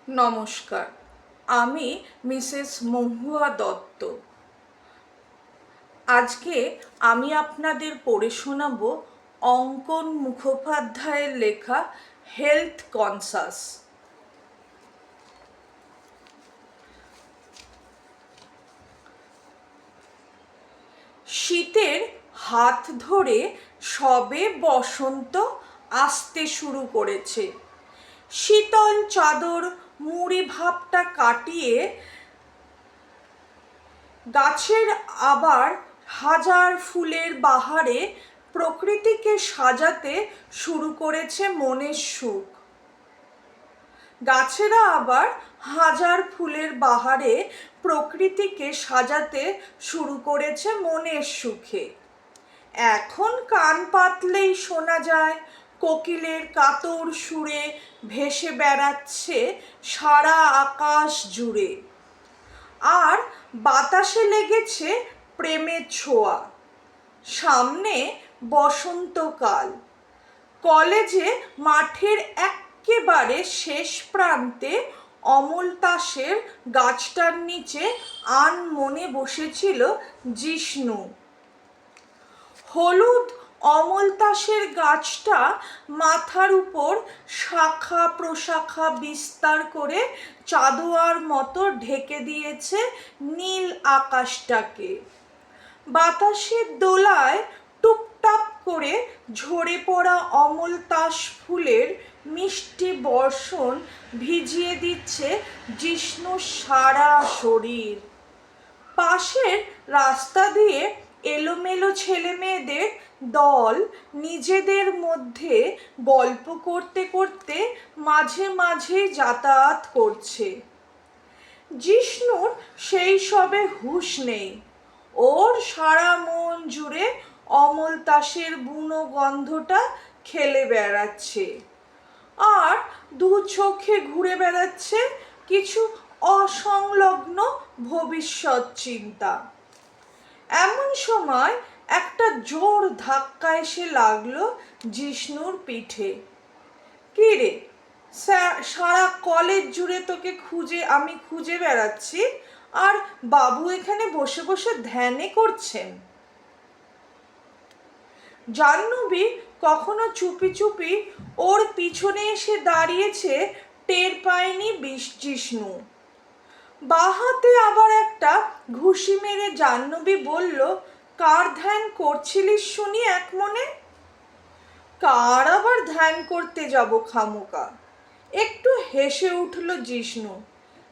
নমস্কার, আমি মিসেস মহুয়া দত্ত। আজকে আমি আপনাদের পড়ে শোনাব অঙ্কন মুখোপাধ্যায়ের লেখা হেলথ কনসাস। শীতের হাত ধরে সবে বসন্ত আসতে শুরু করেছে। শীতল চাদর মুড়ি ভাবটা কাটিয়ে গাছের আবার হাজার ফুলের বাহারে প্রকৃতিকে সাজাতে শুরু করেছে মনের সুখ। গাছেরা আবার হাজার ফুলের বাহারে প্রকৃতিকে সাজাতে শুরু করেছে মনের সুখে। এখন কান পাতলেই শোনা যায় কোকিলের কাতর সুরে ভেসে বেড়াচ্ছে সারা আকাশ জুড়ে। আর বাতাসে লেগেছে প্রেমের ছোঁয়া। সামনে বসন্তকাল। কলেজে মাঠের এক্কেবারে শেষ প্রান্তে অমল তাসের গাছটার নিচে আনমনে বসেছিল জিষ্ণু। হলুদ অমল তাসের গাছটা মাথার উপর শাখা প্রশাখা বিস্তার করে চাদোয়ার মতো ঢেকে দিয়েছে নীল আকাশটাকে। বাতাসের দোলায় টুপটাপ করে ঝরে পড়া অমল তাস ফুলের মিষ্টি বর্ষণ ভিজিয়ে দিচ্ছে জিষ্ণুর সারা শরীর। পাশের রাস্তা দিয়ে এলোমেলো ছেলে মেয়েদের দল নিজেদের মধ্যে গল্প করতে করতে মাঝে মাঝে যাতায়াত করছে। জিষ্ণুর সেই সবে হুঁশ নেই। ওর সারা মন জুড়ে অমল তাসের বুনো গন্ধটা খেলে বেড়াচ্ছে, আর দু চোখে ঘুরে বেড়াচ্ছে কিছু অসংলগ্ন ভবিষ্যৎ চিন্তা। এমন সময় একটা জোর ধাক্কা এসে লাগলো জিষ্ণুর পিঠে। কি রে, সারা কলেজ জুড়ে তোকে আমি খুঁজে বেড়াচ্ছি, আর বাবু এখানে বসে বসে ধ্যানে করছেন। জাহ্নবী কখনো চুপি চুপি ওর পিছনে এসে দাঁড়িয়েছে, টের পায়নি জিষ্ণু। বাঁ হাতে আবার একটা ঘুষি মেরে জাহ্নবী বলল, কার ধ্যান করছিলিস শুনি এক মনে? কার আবার ধ্যান করতে যাব খামোকা? একটু হেসে উঠল জিষ্ণু।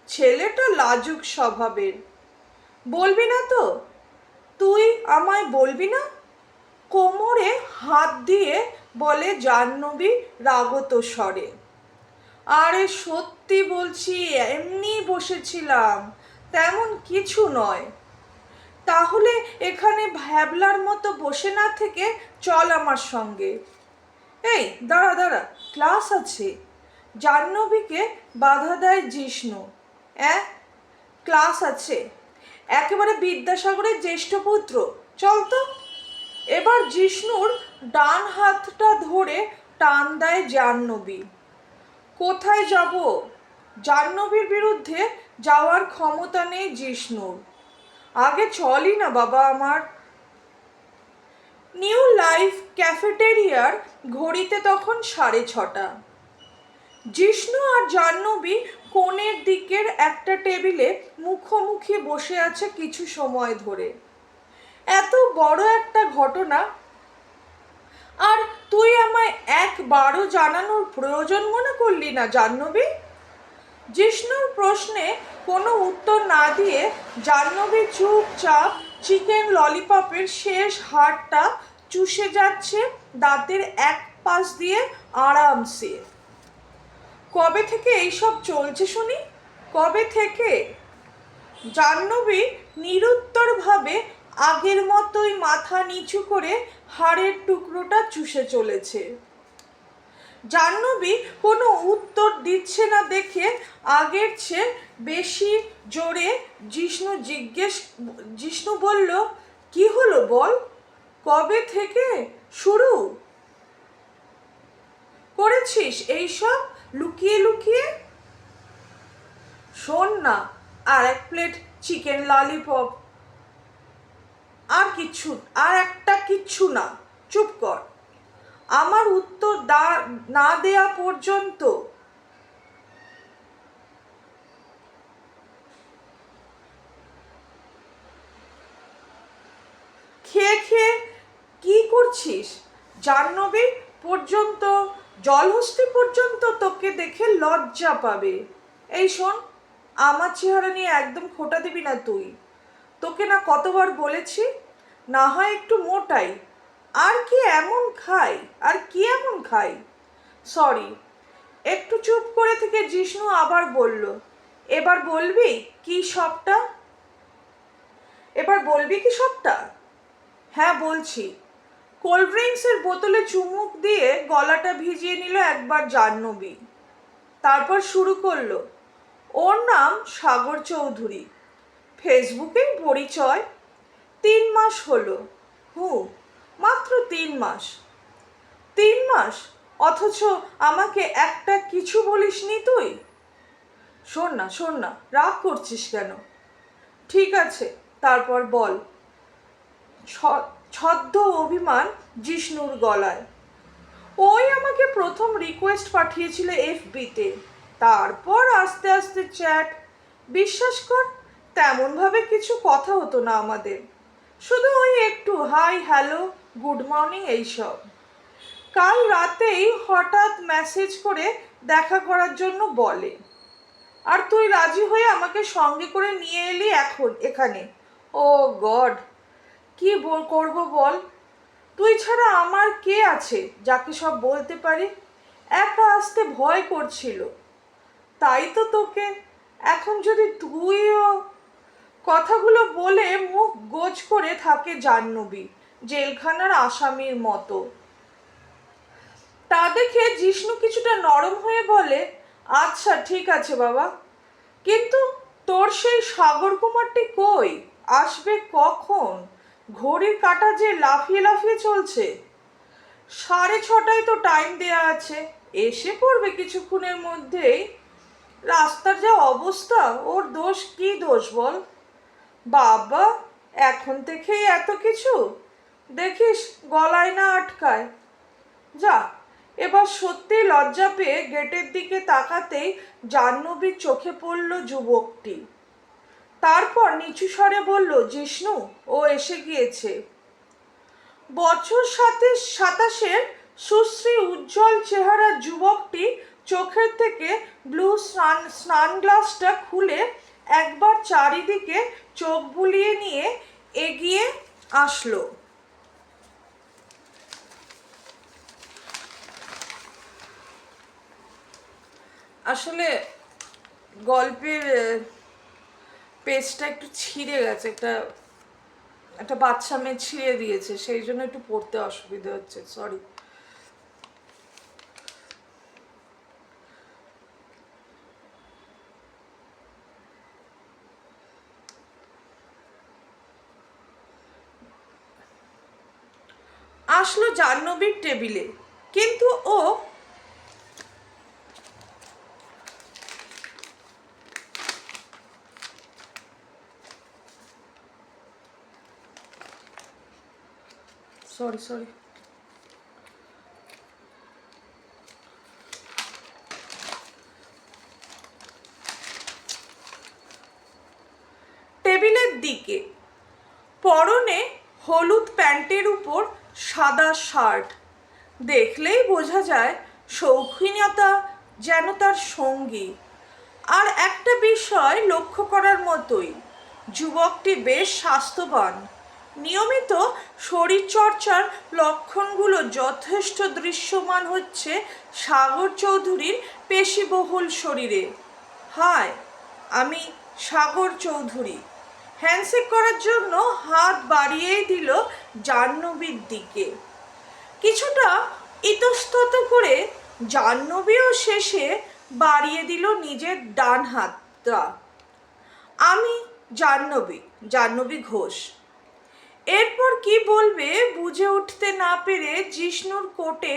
ছেলেটা লাজুক স্বভাবের। বলবি না তো? তুই আমায় বলবি না? কোমরে হাত দিয়ে বলে জাহ্নবী রাগত স্বরে। আরে সত্যি বলছি, এমনি বসেছিলাম, তেমন কিছু নয়। তাহলে এখানে ভ্যাবলার মতো বসে না থেকে চল আমার সঙ্গে। এই দাঁড়া দাঁড়া, ক্লাস আছে। জাহ্নবীকে বাধা দেয় জিষ্ণু। ক্লাস আছে? একেবারে বিদ্যাসাগরের জ্যেষ্ঠ পুত্র, চল তো। এবার জিষ্ণুর ডান হাতটা ধরে টান দেয় জাহ্নবী। কোথায় যাব? জাহ্নবীর বিরুদ্ধে যাওয়ার ক্ষমতা নেই জিষ্ণুর। আগে চলই না বাবা আমার। নিউ লাইফ ক্যাফেটেরিয়ার ঘড়িতে তখন 6:30। জিষ্ণু আর জাহ্নবী কোণের দিকের একটা টেবিলে মুখোমুখি বসে আছে কিছু সময় ধরে। এত বড় একটা ঘটনা, আর তুই আমায় একবারও জানানোর প্রয়োজন মনে করলি না জাহ্নবী? জিষ্ণুর প্রশ্নে কোনো উত্তর না দিয়ে জাহ্নবী চুপচাপ চিকেন ললিপপের শেষ হাড়টা চুষে যাচ্ছে দাঁতের এক পাশ দিয়ে আরামসে। কবে থেকে এইসব চলছে শুনি? কবে থেকে? জাহ্নবী নিরুত্তরভাবে আগের মতোই মাথা নিচু করে হাড়ের টুকরোটা চুষে চলেছে। জাহ্নবী কোনো উত্তর দিচ্ছে না দেখে আগের চেয়ে বেশি জোরে জিষ্ণু বলল, কি হলো বল? কবে থেকে শুরু করেছিস এইসব লুকিয়ে লুকিয়ে? না, আর এক প্লেট চিকেন ললিপপ। আর একটা কিচ্ছু না, চুপ কর। আমার উত্তর না দেয়া পর্যন্ত খেয়ে খেয়ে কি করছিস? জাহ্নবী পর্যন্ত, জলহস্তি পর্যন্ত তোকে দেখে লজ্জা পাবে। এই শোন, আমার চেহারা নিয়ে একদম খোঁটা দিবি না তুই। তোকে না কতবার বলেছি, না হয় একটু মোটাই, আর কি এমন খাই। সরি। একটু চুপ করে থেকে জিষ্ণু আবার বলল, এবার বলবি কি সবটা? হ্যাঁ বলছি। কোল্ড ড্রিঙ্কসের বোতলে চুমুক দিয়ে গলাটা ভিজিয়ে নিল একবার জাহ্নবী। তারপর শুরু করলো, ওর নাম সাগর চৌধুরী, ফেসবুকেই পরিচয়, 3 মাস হলো। মাত্র 3 মাস। 3 মাস, অথচ আমাকে একটা কিছু বলিসনি তুই। শোন না, রাগ করছিস কেন? ঠিক আছে, তারপর বল। ছদ্ম অভিমান জিষ্ণুর গলায়। ওই আমাকে প্রথম রিকোয়েস্ট পাঠিয়েছিল এফবিতে, তারপর আস্তে আস্তে চ্যাট। বিশ্বাস কর, তেমনভাবে কিছু কথা হতো না আমাদের, শুধু ওই একটু হাই হ্যালো গুড মর্নিং এইসব। কাল রাতেই হঠাৎ মেসেজ করে দেখা করার জন্য বলে, আর তুই রাজি হয়ে আমাকে সঙ্গে করে নিয়ে এলি এখানে। ও গড, কি করবো বল? তুই ছাড়া আমার কে আছে যাকে সব বলতে পারি? একা আসতে ভয় করছিল, তাই তো তোকে। এখন যদি তুইও কথাগুলো বলে মুখ গোজ করে থাকে জাহ্নবী, জেলখানার আসামির মতো। তা দেখে জিষ্ণু কিছুটা নরম হয়ে বলে, আচ্ছা ঠিক আছে বাবা, কিন্তু তোর সেই সাগর কুমারটি কই? আসবে কখন? ঘড়ির কাঁটা যে লাফিয়ে লাফিয়ে চলছে। 6:30টায় তো টাইম দেয়া আছে, এসে পড়বে কিছুক্ষণের মধ্যেই। রাস্তার যা অবস্থা, ওর কি দোষ বল? বাবা, এখন থেকেই এত কিছু? দেখিস গলায় না আটকায়। যা। এবার সত্যি লজ্জা পেয়ে গেটের দিকে তাকাতেই জাহ্নবীর চোখে পড়ল যুবকটি। তারপর নিচু স্বরে বলল, জিষ্ণু, ও এসে গিয়েছে। বছর 27-এর সুশ্রী উজ্জ্বল চেহারার যুবকটি চোখের থেকে ব্লু স্নানগ্লাসটা খুলে একবার চারিদিকে চোখ বুলিয়ে নিয়ে এগিয়ে আসলো। আসলে গল্পের পেজটা একটু ছিঁড়ে গেছে, একটা বাচ্চা মেয়ে ছিঁড়ে দিয়েছে, সেই জন্য একটু পড়তে অসুবিধা হচ্ছে, সরি। আসলো জাহ্নবীর টেবিলে, কিন্তু ও সরি টেবিলের দিকে, পরনে হলুদ প্যান্টের উপর সাদা শার্ট, দেখলেই বোঝা যায় শৌখিনতা যেন তার সঙ্গী। আর একটা বিষয় লক্ষ্য করার মতোই, যুবকটি বেশ স্বাস্থ্যবান। নিয়মিত শরীরচর্চার লক্ষণগুলো যথেষ্ট দৃশ্যমান হচ্ছে সাগর চৌধুরীর পেশিবহুল শরীরে। হাই, আমি সাগর চৌধুরী। হ্যান্ডশেক করার জন্য হাত বাড়িয়েই দিল জাহ্নবীর দিকে। কিছুটা ইতস্তত করে জাহ্নবীও শেষে বাড়িয়ে দিল নিজের ডান হাতটা। আমি জাহ্নবী ঘোষ। এরপর কি বলবে বুঝে উঠতে না পেরে জিষ্ণুর কোটে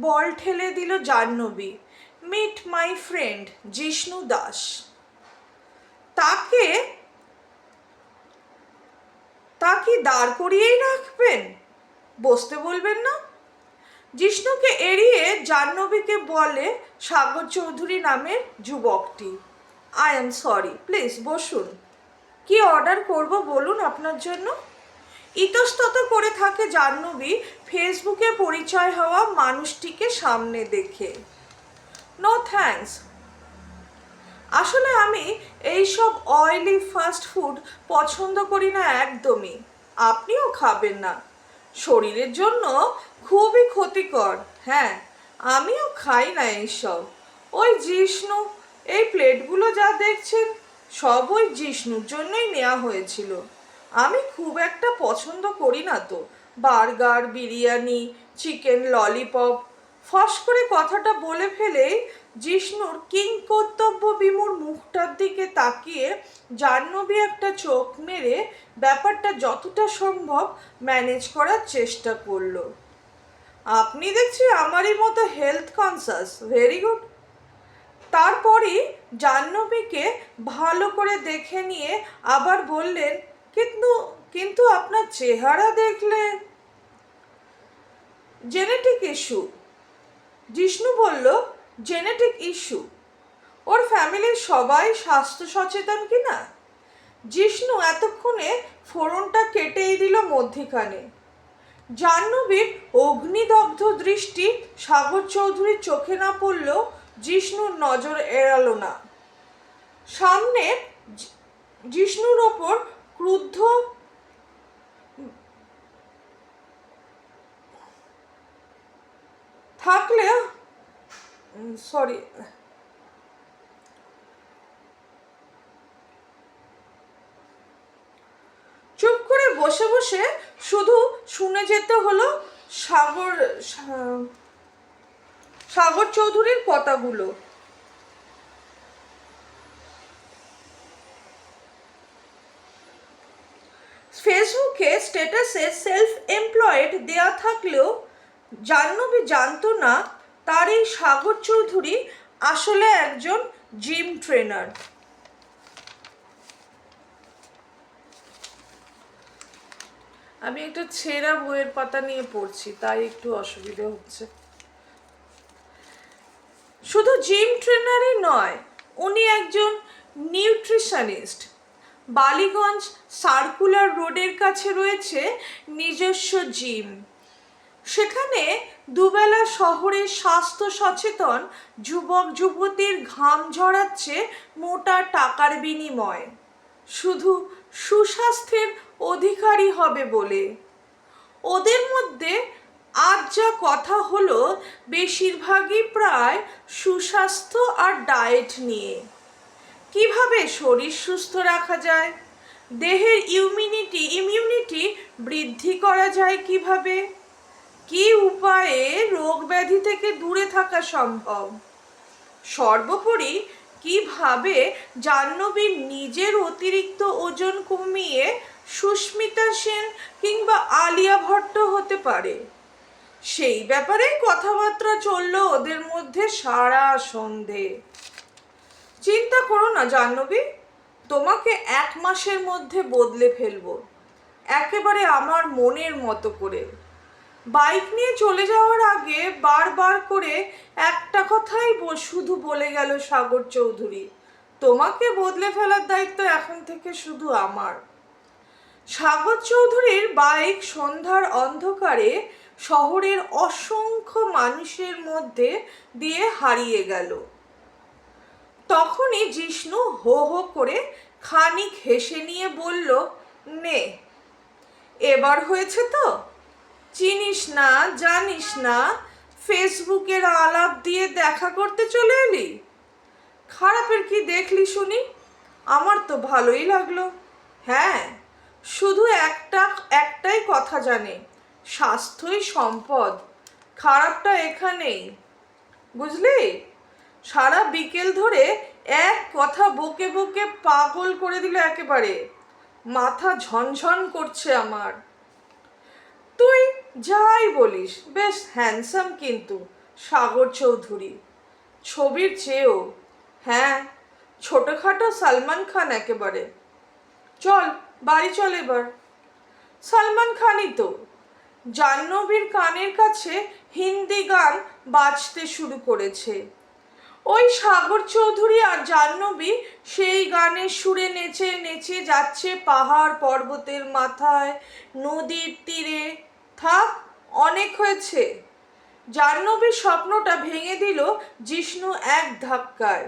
বল ঠেলে দিল Jahnavi, meet my friend Jishnu Das. তাকে তা কি দাঁড় করিয়েই রাখবেন? বসতে বলবেন না? জিষ্ণুকে এড়িয়ে জাহ্নবীকে বলে সাগর চৌধুরী নামের যুবকটি, আই এম সরি, প্লিজ বসুন। কি অর্ডার করব বলুন আপনার জন্য? ইতস্তত করে থাকে জাহ্নবী ফেসবুকে পরিচয় হওয়া মানুষটিকে সামনে দেখে। নো থ্যাঙ্কস, আসলে আমি এইসব অয়েলি ফাস্ট ফুড পছন্দ করি না একদমই। আপনিও খাবেন না, শরীরের জন্য খুবই ক্ষতিকর। হ্যাঁ, আমিও খাই না এইসব। ওই জিষ্ণু, এই প্লেটগুলো যা দেখছেন সব ওই জিষ্ণুর জন্যই নেওয়া হয়েছিল। আমি খুব একটা পছন্দ করি না তো বার্গার, বিরিয়ানি, চিকেন ললিপপ। ফস করে কথাটা বলে ফেলেই জিষ্ণুর কিংকর্তব্য বিমূঢ় মুখটার দিকে তাকিয়ে জাহ্নবী একটা চোখ মেরে ব্যাপারটা যতটা সম্ভব ম্যানেজ করার চেষ্টা করলো। আপনি দেখছি আমারই মতো হেলথ কনসাস, ভেরি গুড। তারপরই জাহ্নবীকে ভালো করে দেখে নিয়ে আবার বললেন, কিন্তু কিন্তু আপনার চেহারা দেখলে। Genetic issue. জিষ্ণু বলল, জেনেটিক ইস্যু? ওর ফ্যামিলির সবাই স্বাস্থ্য সচেতন কি না? জিষ্ণু এতক্ষণে ফোড়নটা কেটেই দিল মধ্যিখানে। জাহ্নবীর অগ্নিদগ্ধ দৃষ্টি সাগর চৌধুরীর চোখে না পড়লেও জিষ্ণুর নজর এড়ালো না। সামনে জিষ্ণুর ওপর ক্রুদ্ধ থাকলে সরি চুপ করে বসে বসে শুধু শুনে যেতে হলো সাগর চৌধুরীর কথাগুলো। ফেসবুকে স্ট্যাটাসে সেলফ এমপ্লয়েড দেয়া থাকলেও জাহ্নবী জানতো না তার এই সাগর চৌধুরী আসলে একজন জিম ট্রেনার। আমি একটা ছেঁড়া বইয়ের পাতা নিয়ে পড়ছি, তাই একটু অসুবিধা হচ্ছে। শুধু জিম ট্রেনারই নয়, উনি একজন নিউট্রিশনিস্ট। বালিগঞ্জ সার্কুলার রোডের কাছে রয়েছে নিজস্ব জিম। সেখানে দুবেলা শহরের স্বাস্থ্য সচেতন যুবক যুবতীর ঘাম ঝরাচ্ছে মোটা টাকার বিনিময়ে, শুধু সুস্বাস্থ্যের অধিকারী হবে বলে। ওদের মধ্যে আজ যা কথা হলো বেশিরভাগই প্রায় সুস্বাস্থ্য আর ডায়েট নিয়ে। কিভাবে শরীর সুস্থ রাখা যায়, দেহের ইমিউনিটি বৃদ্ধি করা যায় কিভাবে, কি উপায়ে রোগ ব্যাধি থেকে দূরে থাকা সম্ভব, সর্বোপরি কিভাবে জাহ্নবীর নিজের অতিরিক্ত ওজন কমিয়ে সুস্মিতা সেন কিংবা আলিয়া ভট্ট হতে পারে, সেই ব্যাপারেই কথাবার্তা চলল ওদের মধ্যে সারা সন্ধে। চিন্তা করো না জাহ্নবী, তোমাকে 1 মাসের মধ্যে বদলে ফেলবো, একেবারে আমার মনের মতো করে। বাইক নিয়ে চলে যাওয়ার আগে বারবার করে একটা কথাই শুধু বলে গেল সাগর চৌধুরী, তোমাকে বদলে ফেলার দায়িত্ব এখন থেকে শুধু আমার। সাগর চৌধুরীর বাইক সন্ধ্যার অন্ধকারে শহরের অসংখ্য মানুষের মধ্যে দিয়ে হারিয়ে গেল। তখনই জিষ্ণু হো হো করে খানিক হেসে নিয়ে বলল, নে, এবার হয়েছে তো? চিনিস না, জানিস না, ফেসবুকের আলাপ দিয়ে দেখা করতে চলে এলি। খারাপের কি দেখলি শুনি? আমার তো ভালোই লাগলো। হ্যাঁ, শুধু একটাই কথা জানে, স্বাস্থ্যই সম্পদ, খারাপটা এখানেই, বুঝলি? সারা বিকেল ধরে এক কথা বকে বকে পাগল করে দিল একেবারে, মাথা ঝনঝন করছে আমার। তুই যাই বলিস, বেশ হ্যান্ডসাম কিন্তু সাগর চৌধুরী, ছবির চেয়েও। হ্যাঁ, ছোটখাটো সালমান খান একেবারে। চল বাড়ি চল এবার। সালমান খানই তো। জাহ্নবীর কানের কাছে হিন্দি গান বাজতে শুরু করেছে। ওই সাগর চৌধুরী আর জাহ্নবী সেই গানের সুরে নেচে নেচে যাচ্ছে পাহাড় পর্বতের মাথায়, নদীর তীরে। থাক, অনেক হয়েছে। জাহ্নবীর স্বপ্নটা ভেঙে দিল জিষ্ণু এক ধাক্কায়।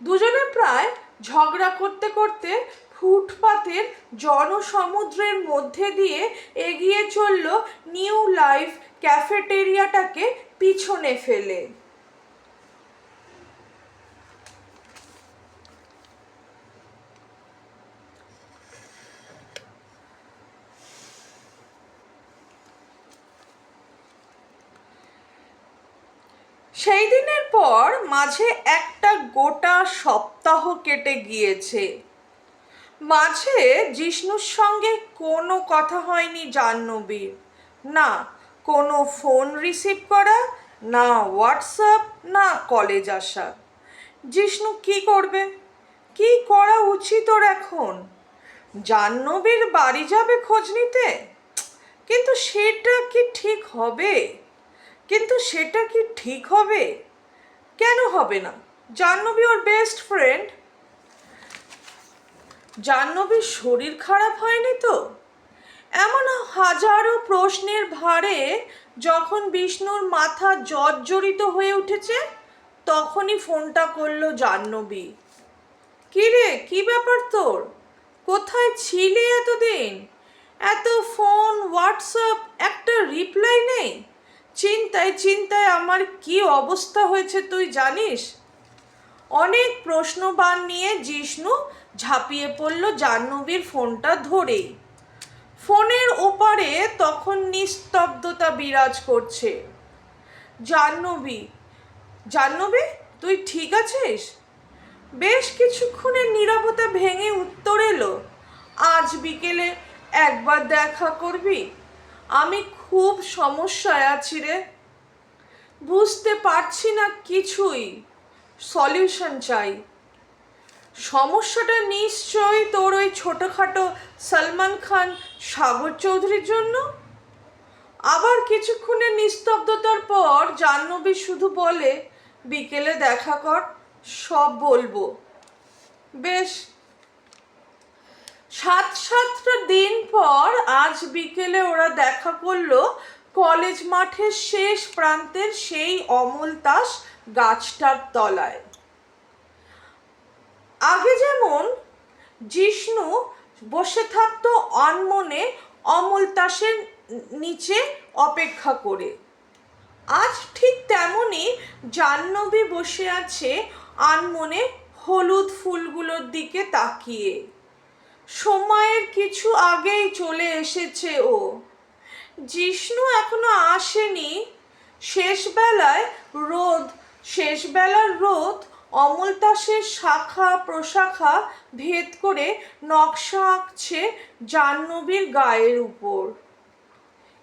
দুজনে প্রায় ঝগড়া করতে করতে ফুটপাতের জনসমুদ্রের মধ্যে দিয়ে এগিয়ে চলল নিউ লাইফ ক্যাফেটেরিয়াটাকে পিছনে ফেলে। সেই দিনের পর মাঝে একটা গোটা সপ্তাহ কেটে গিয়েছে। মাঝে জিষ্ণুর সঙ্গে কোনো কথা হয়নি জাহ্নবীর। না কোনো ফোন রিসিভ করা, না হোয়াটসঅ্যাপ, না কলেজ আসা। জিষ্ণু কি করবে? কি করা উচিত ওর এখন? জাহ্নবীর বাড়ি যাবে খোঁজ নিতে? কিন্তু সেটা কি ঠিক হবে? কেন হবে না? জাহ্নবী ওর বেস্ট ফ্রেন্ড। জাহ্নবীর শরীর খারাপ হয়নি তো? এমন হাজারো প্রশ্নের ভারে যখন বিষ্ণুর মাথা জর্জরিত হয়ে উঠেছে, তখনই ফোনটা করলো জাহ্নবী। কি রে, কি ব্যাপার তোর? কোথায় ছিলি এতদিন? এত ফোন, হোয়াটসঅ্যাপ, একটা রিপ্লাই নেই। চিন্তায় চিন্তায় আমার কি অবস্থা হয়েছে তুই জানিস? অনেক প্রশ্নবাণ নিয়ে জিষ্ণু ঝাঁপিয়ে পড়ল জাহ্নবীর ফোনটা ধরেই। ফোনের ওপারে তখন নিস্তব্ধতা বিরাজ করছে। জাহ্নবী, তুই ঠিক আছিস? বেশ কিছুক্ষণের নীরবতা ভেঙে উত্তর এলো, আজ বিকেলে একবার দেখা করবি? আমি খুব সমস্যায় আছি রে। বুঝতে পারছি না কিছুই, সলিউশন চাই। সমস্যাটা নিশ্চয়ই তোর ওই ছোটোখাটো সলমান খান সাগর চৌধুরীর জন্য। আবার কিছুক্ষণের নিস্তব্ধতার পর জাহ্নবী শুধু বলে, বিকেলে দেখা কর, সব বলবো। বেশ। 7-8টা দিন পর আজ বিকেলে ওরা দেখা করলো কলেজ মাঠের শেষ প্রান্তের সেই অমল তাস গাছটার তলায়। আগে যেমন জিষ্ণু বসে থাকতো অনমনে অমল তাসের নিচে অপেক্ষা করে, আজ ঠিক তেমনই জাহ্নবী বসে আছে আনমনে হলুদ ফুলগুলোর দিকে তাকিয়ে। সময়ের কিছু আগেই চলে এসেছে ও। জিষ্ণু এখনো আসেনি। শেষবেলার রোদ অমল তাসের শাখা প্রশাখা ভেদ করে নকশা আঁকছে জাহ্নবীর গায়ের উপর।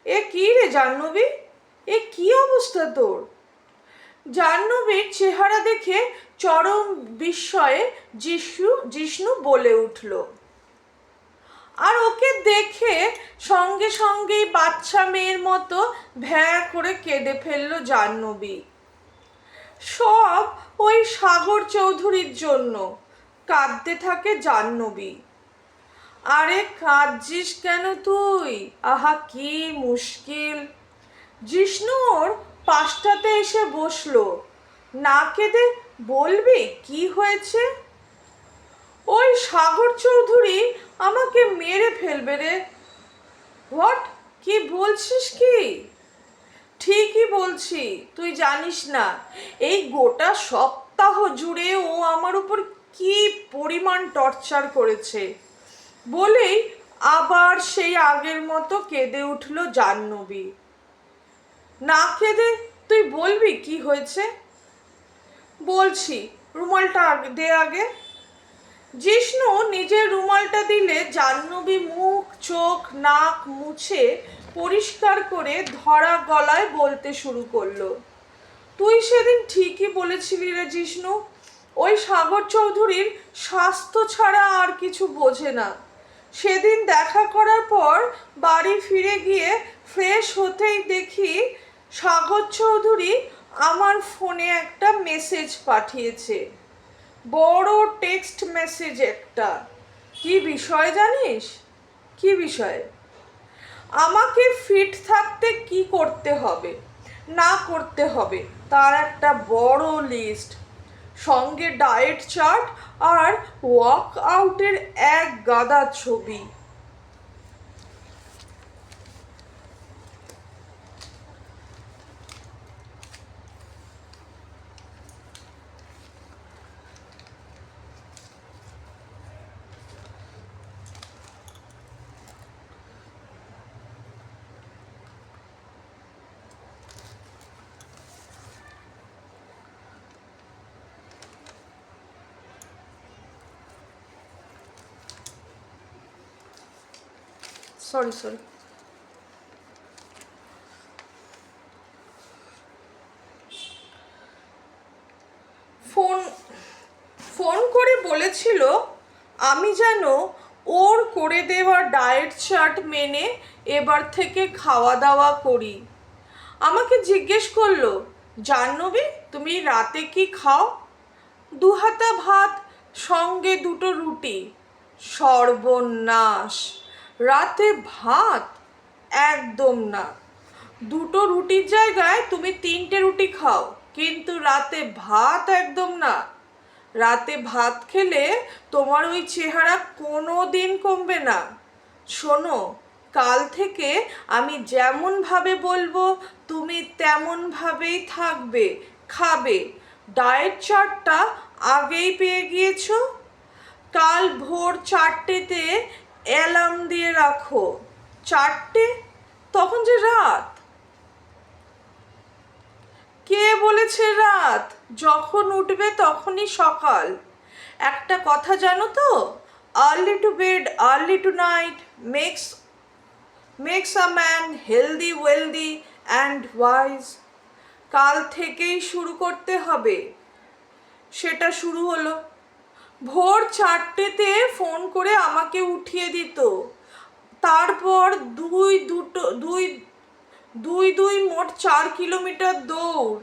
এ কি রে জাহ্নবী, এ কি অবস্থা তোর? জাহ্নবীর চেহারা দেখে চরম বিস্ময়ে জিষ্ণু বলে উঠল। আর ওকে দেখে সঙ্গে সঙ্গেই বাচ্চা মেয়ের মতো ভ্যাঁ করে কেঁদে ফেললো জাহ্নবী। সব ওই সাগর চৌধুরীর জন্য কাঁদতে থাকে জাহ্নবী। আরে কাঁদছিস কেন তুই? আহা কি মুশকিল। জিষ্ণু ওর পাশটাতে এসে বসলো। না কেঁদে বলবি কি হয়েছে? ওই সাগর চৌধুরী আমাকে মেরে ফেলবে রে। হোয়াট? কি বলছিস কি? ঠিকই বলছি, তুই জানিস না এই গোটা সপ্তাহ জুড়ে ও আমার উপর কি পরিমাণ টর্চার করেছে। বলেই আবার সেই আগের মতো কেঁদে উঠল জাহ্নবী। না কেঁদে তুই বলবি কি হয়েছে? বলছি, রুমালটা দে আগে। জিষ্ণু নিজের রুমালটা দিলে জাহ্নবী মুখ চোখ নাক মুছে পরিষ্কার করে ধরা গলায় বলতে শুরু করলো, তুই সেদিন ঠিকই বলেছিলি রে জিষ্ণু, ওই সাগর চৌধুরীর স্বাস্থ্য ছাড়া আর কিছু বোঝে না। সেদিন দেখা করার পর বাড়ি ফিরে গিয়ে ফ্রেশ হতেই দেখি সাগর চৌধুরী আমার ফোনে একটা মেসেজ পাঠিয়েছে, বড় টেক্সট মেসেজ একটা। কি বিষয় জানিস? কি বিষয়? আমাকে ফিট থাকতে কি করতে হবে না করতে হবে তার একটা বড় লিস্ট, সঙ্গে ডায়েট চার্ট আর ওয়ার্ক আউটের এক গাদা ছবি। Sorry sorry. ফোন ফোন করে বলেছিল আমি যেন ওর করে দেওয়া ডায়েট চার্ট মেনে এবার থেকে খাওয়া দাওয়া করি। আমাকে জিজ্ঞেস করলো, জাহ্নবী তুমি রাতে কি খাও? 2 হাতা ভাত, সঙ্গে 2টো রুটি। সর্বনাশ! রাতে ভাত? একদম না। 2টো রুটির জায়গায় তুমি 3টে রুটি খাও, কিন্তু রাতে ভাত একদম না। রাতে ভাত খেলে তোমার ওই চেহারা কোনো দিন কমবে না। শোনো, কাল থেকে আমি যেমনভাবে বলবো তুমি তেমনভাবেই থাকবে, খাবে। ডায়েট চার্টটা আগেই পেয়ে গিয়েছো। কাল ভোর 4টেতে অ্যালার্ম দিয়ে রাখো। 4টে? তখন যে রাত। কে বলেছে রাত? যখন উঠবে তখনই সকাল। একটা কথা জানো তো, early to bed early to night makes a man healthy wealthy and wise. কাল থেকেই শুরু করতে হবে। সেটা শুরু হলো। ভোর 4টেতে ফোন করে আমাকে উঠিয়ে দিত। তারপর দুই মোট 4 কিলোমিটার দৌড়।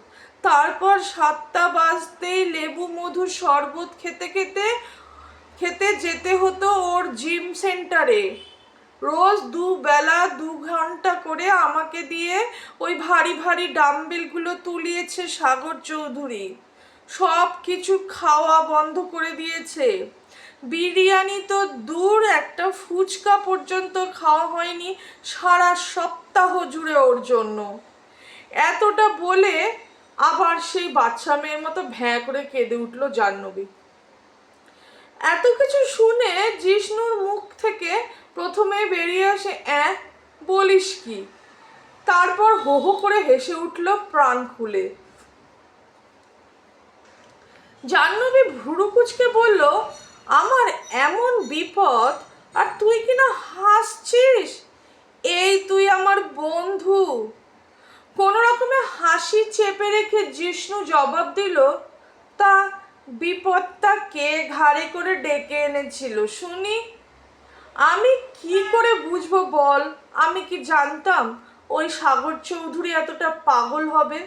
তারপর 7টা বাজতেই লেবু মধুর শরবত খেতে খেতে খেতে যেতে হতো ওর জিম সেন্টারে। রোজ দুবেলা 2 ঘন্টা করে আমাকে দিয়ে ওই ভারী ভারী ডাম্বেলগুলো তুলিয়েছে সাগর চৌধুরী। সব কিছু খাওয়া বন্ধ করে দিয়েছে। বিরিয়ানি তো দূর, একটা ফুচকা পর্যন্ত খাওয়া হয়নি সারা সপ্তাহ জুড়ে ওর জন্য। এতটা বলে আবার সেই বাচ্চা মেয়ের মতো ভ্যাঁ করে কেঁদে উঠল জাহ্নবী। এত কিছু শুনে জিষ্ণুর মুখ থেকে প্রথমে বেরিয়ে আসে বলিস কি? তারপর হো হো করে হেসে উঠল প্রাণ খুলে। জাহ্নবী ভুরু কুঁচকে বলল, আমার এমন বিপদ আর তুই কিনা হাসছিস? এই তুই আমার বন্ধু। কোনো রকমে হাসি চেপে রেখে জিষ্ণু জবাব দিল, তা বিপদটা কে ঘাড়ে করে ডেকে এনেছিল শুনি? আমি কি করে বুঝবো বল? আমি কি জানতাম ওই সাগর চৌধুরী এতটা পাগল হবে?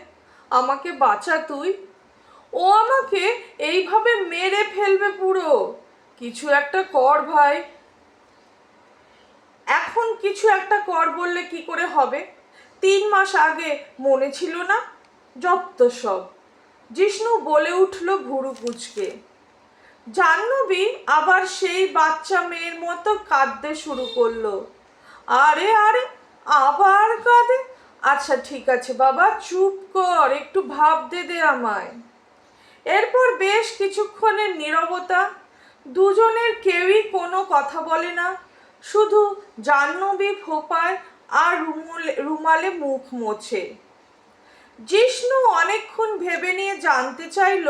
আমাকে বাঁচা তুই। ও আমাকে এইভাবে মেরে ফেলবে পুরো। কিছু একটা কর ভাই। এখন কিছু একটা কর বললে কি করে হবে? 3 মাস আগে মনে ছিল না? যত সব। জিষ্ণু বলে উঠল ভুরু কুঁচকে। জাহ্নবী আবার সেই বাচ্চা মেয়ের মতো কাঁদতে শুরু করলো। আরে আরে, আবার কাঁদে? আচ্ছা ঠিক আছে বাবা, চুপ কর, একটু ভাবতে দে আমায়। এরপর বেশ কিছুক্ষণের নীরবতা। দুজনের কেউই কোনো কথা বলে না, শুধু জাহ্নবী ফোঁপায় আর রুমালে মুখ মোছে। জিষ্ণু অনেকক্ষণ ভেবে নিয়ে জানতে চাইল,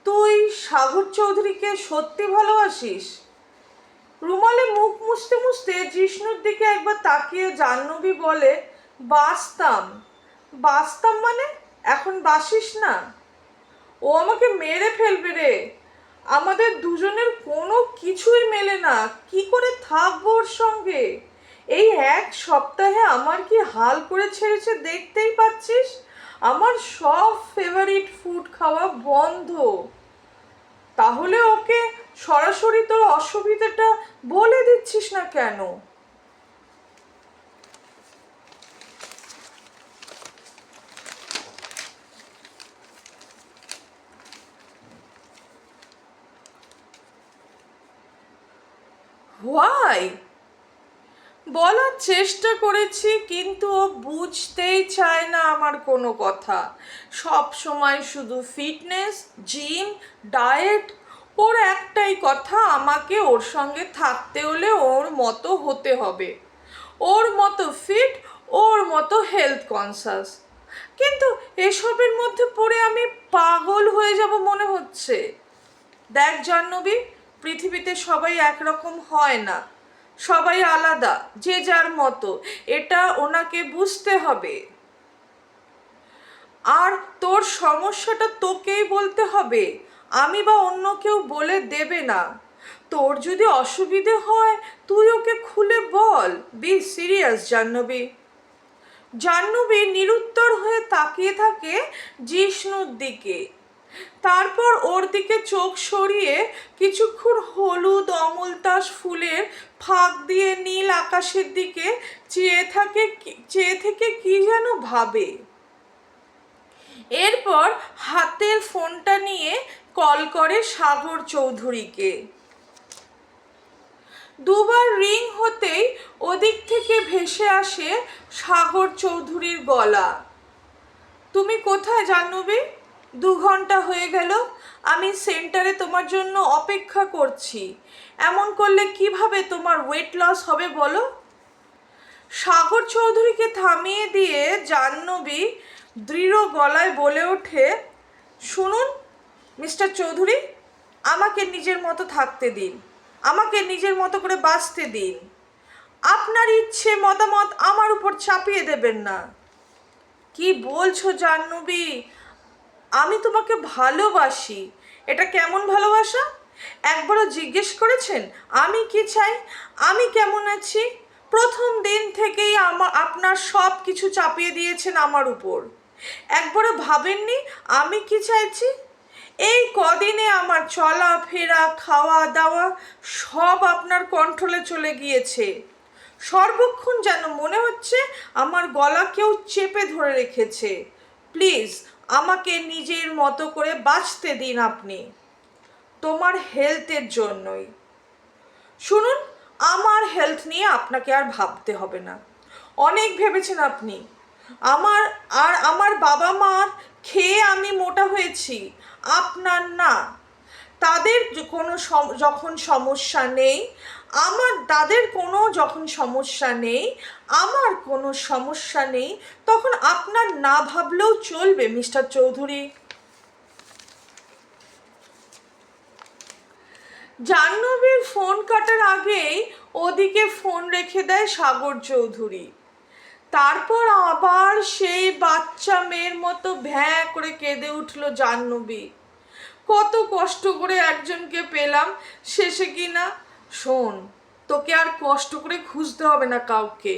তুই সাগর চৌধুরীকে সত্যি ভালোবাসিস? রুমালে মুখ মুছতে মুছতে জিষ্ণুর দিকে একবার তাকিয়ে জাহ্নবী বলে, বাসতাম। বাসতাম মানে এখন বাসিস না? ও আমাকে মেরে ফেলবে রে। আমাদের দুজনের কোনো কিছুই মেলে না, কি করে থাকবো ওর সঙ্গে। এই এক সপ্তাহে আমার কি হাল করে ছেড়েছে দেখতেই পাচ্ছিস। আমার সব ফেভারিট ফুড খাওয়া বন্ধ। তাহলে ওকে সরাসরি তোর অসুবিধাটা বলে দিচ্ছিস না কেন? হোয়াই? বলার চেষ্টা করেছি কিন্তু ও বুঝতেই চায় না আমার কোনো কথা। সব সময় শুধু ফিটনেস, জিম, ডায়েট। ওর একটাই কথা, আমাকে ওর সঙ্গে থাকতে হলে ওর মতো হতে হবে, ওর মতো ফিট, ওর মতো হেলথ কনসাস। কিন্তু এসবের মধ্যে পড়ে আমি পাগল হয়ে যাব মনে হচ্ছে। দেখ জাহ্নবী, পৃথিবীতে সবাই একরকম হয় না, সবাই আলাদা, যে যার মতো। এটা ওনাকে বুঝতে হবে। আর তোর সমস্যাটা তোকেই বলতে হবে, আমি বা অন্য কেউ বলে দেবে না। তোর যদি অসুবিধে হয় তুই ওকে খুলে বল। Be serious Jahnavi. জাহ্নবী নিরুত্তর হয়ে তাকিয়ে থাকে জিষ্ণুর দিকে। তারপর ওর দিকে চোখ সরিয়ে কিছুক্ষণ হলুদ অমলতাস ফুলের ফাঁক দিয়ে নীল আকাশের দিকে চেয়ে থেকে কি যেন ভাবে। এরপর হাতের ফোনটা নিয়ে কল করে সাগর চৌধুরীকে। দুবার রিং হতেই ওদিক থেকে ভেসে আসে সাগর চৌধুরীর গলা। তুমি কোথায় জাহ্নবী? 2 ঘন্টা হয়ে গেল, আমি সেন্টারে তোমার জন্য অপেক্ষা করছি। এমন করলে কিভাবে তোমার ওয়েট লস হবে বলো? সাগর চৌধুরীকে থামিয়ে দিয়ে জাহ্নবী দৃঢ় গলায় বলে ওঠে, শুনুন মিস্টার চৌধুরী, আমাকে নিজের মতো থাকতে দিন, আমাকে নিজের মতো করে বাঁচতে দিন। আপনার ইচ্ছে মতামত আমার উপর চাপিয়ে দেবেন না। কি বলছো জাহ্নবী? আমি তোমাকে ভালোবাসি। এটা কেমন ভালোবাসা? একবারও জিজ্ঞেস করেছেন আমি কি চাই, আমি কেমন আছি? প্রথম দিন থেকেই আপনার সব কিছু চাপিয়ে দিয়েছেন আমার উপর। একবারও ভাবেননি আমি কি চাইছি? এই কদিনে আমার চলাফেরা, খাওয়া দাওয়া সব আপনার কন্ট্রোলে চলে গিয়েছে। সর্বক্ষণ যেন মনে হচ্ছে আমার গলা কেউ চেপে ধরে রেখেছে। প্লিজ আমাকে নিজের মতো করে বাঁচতে দিন আপনি, তোমার হেলথের জন্যই। শুনুন, আমার হেলথ নিয়ে আপনাকে আর ভাবতে হবে না। অনেক ভেবেছেন আপনি। আমার বাবা মার খেয়ে আমি মোটা হয়েছি, আপনার না। তাদের যখন সমস্যা নেই, আমার কোনো সমস্যা নেই, তখন আপনার না ভাবলেও চলবে মিস্টার চৌধুরী। জাহ্নবীর ফোন কাটার আগেই ওদিকে ফোন রেখে দেয় সাগর চৌধুরী। তারপর আবার সেই বাচ্চা মেয়ের মতো ভ্যাঁ করে কেঁদে উঠল জাহ্নবী। কত কষ্ট করে একজনকে পেলাম, শেষে কি না। শোন, তোকে আর কষ্ট করে খুঁজতে হবে না কাউকে।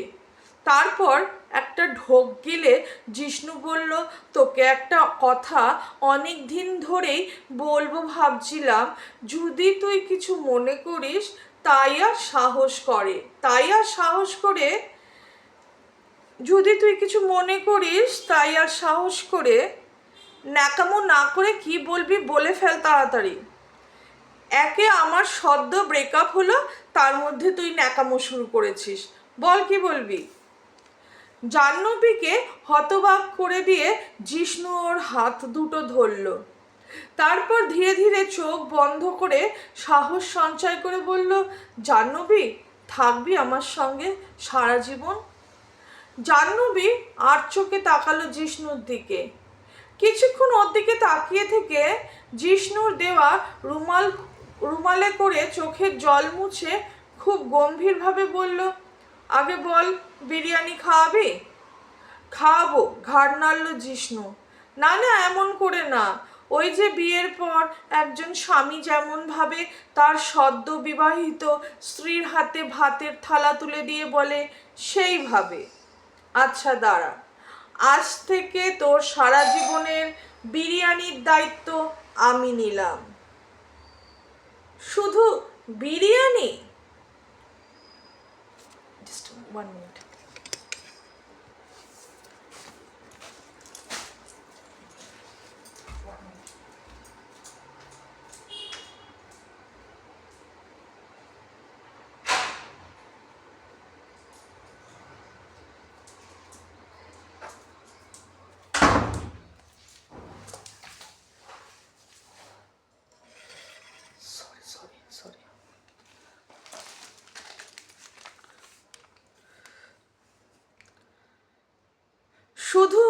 তারপর একটা ঢোক গিলে জিষ্ণু বলল, তোকে একটা কথা অনেক দিন ধরেই বলবো ভাবছিলাম, যদি তুই কিছু মনে করিস। যদি তুই কিছু মনে করিস তাই আর সাহস করে ন্যাকামো না করে কি বলবি বলে ফেল তাড়াতাড়ি। একে আমার সদ্য ব্রেকআপ হলো, তার মধ্যে তুই ন্যাকামো শুরু করেছিস, বল কি বলবি? জাহ্নবীকে হতবাক করে দিয়ে জিষ্ণু ওর হাত দুটো ধরল। তারপর ধীরে ধীরে চোখ বন্ধ করে সাহস সঞ্চয় করে বলল, জাহ্নবী, থাকবি আমার সঙ্গে সারা জীবন? জাহ্নবী আর চোখে তাকালো জিষ্ণুর দিকে। কিছুক্ষণ ওর দিকে তাকিয়ে থেকে জিষ্ণুর দেওয়া রুমালে করে চোখের জল মুছে খুব গম্ভীরভাবে বলল, আগে বল, বিরিয়ানি খাওয়াবি? খাওয়াবো, ঘাড় নাড়ল জিষ্ণু। না না, এমন করে না, ওই যে বিয়ের পর একজন স্বামী যেমনভাবে তার সদ্য বিবাহিত স্ত্রীর হাতে ভাতের থালা তুলে দিয়ে বলে, সেইভাবে। আচ্ছা দাঁড়া, আজ থেকে তোর সারা জীবনের বিরিয়ানির দায়িত্ব আমি নিলাম। শুধু বিরিয়ানি? Just 1 minute. সরি। শুধু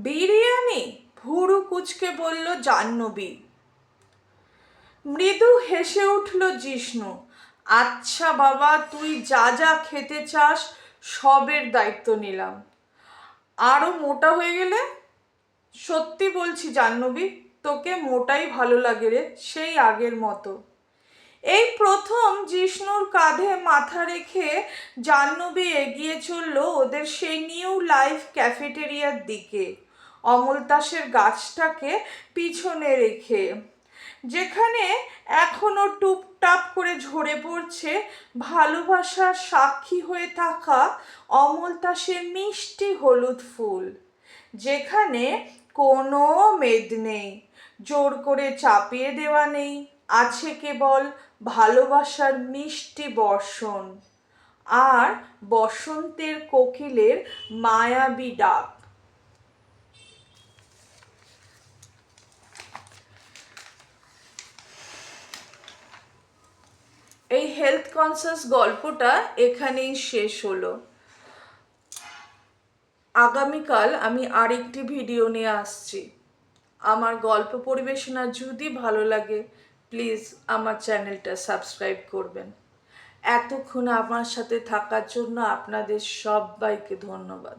বিরিয়ানি? ভুরু কুচকে বলল জাহ্নবী। মৃদু হেসে উঠল জিষ্ণু। আচ্ছা বাবা, তুই যা যা খেতে চাস সবের দায়িত্ব নিলাম। আরো মোটা হয়ে গেলে? সত্যি বলছি জাহ্নবী, তোকে মোটাই ভালো লাগে রে, সেই আগের মতো। এই প্রথম জিষ্ণুর কাঁধে মাথা রেখে জাহ্নবী এগিয়ে চলল ওদের সেই নিউ লাইফ ক্যাফেটেরিয়ার দিকে, অমলতাসের গাছটাকে পিছনে রেখে, যেখানে এখনো টুপটাপ করে ঝরে পড়ছে ভালোবাসার সাক্ষী হয়ে থাকা অমলতাসের মিষ্টি হলুদ ফুল, যেখানে কোনো মেদ নেই, জোর করে চাপিয়ে দেওয়া নেই, আছে কেবল ভালোবাসার মিষ্টি বর্ষণ আর বসন্তের কোকিলের মায়াবী ডাক। এই হেলথ কনসিয়াস গল্পটা এখানেই শেষ হলো। আগামীকাল আমি আরেকটি ভিডিও নিয়ে আসছি। আমার গল্প পরিবেশনা যদি ভালো লাগে প্লিজ আমার চ্যানেলটা সাবস্ক্রাইব করবেন। এতক্ষণ আমার সাথে থাকার জন্য আপনাদের সবাইকে ধন্যবাদ।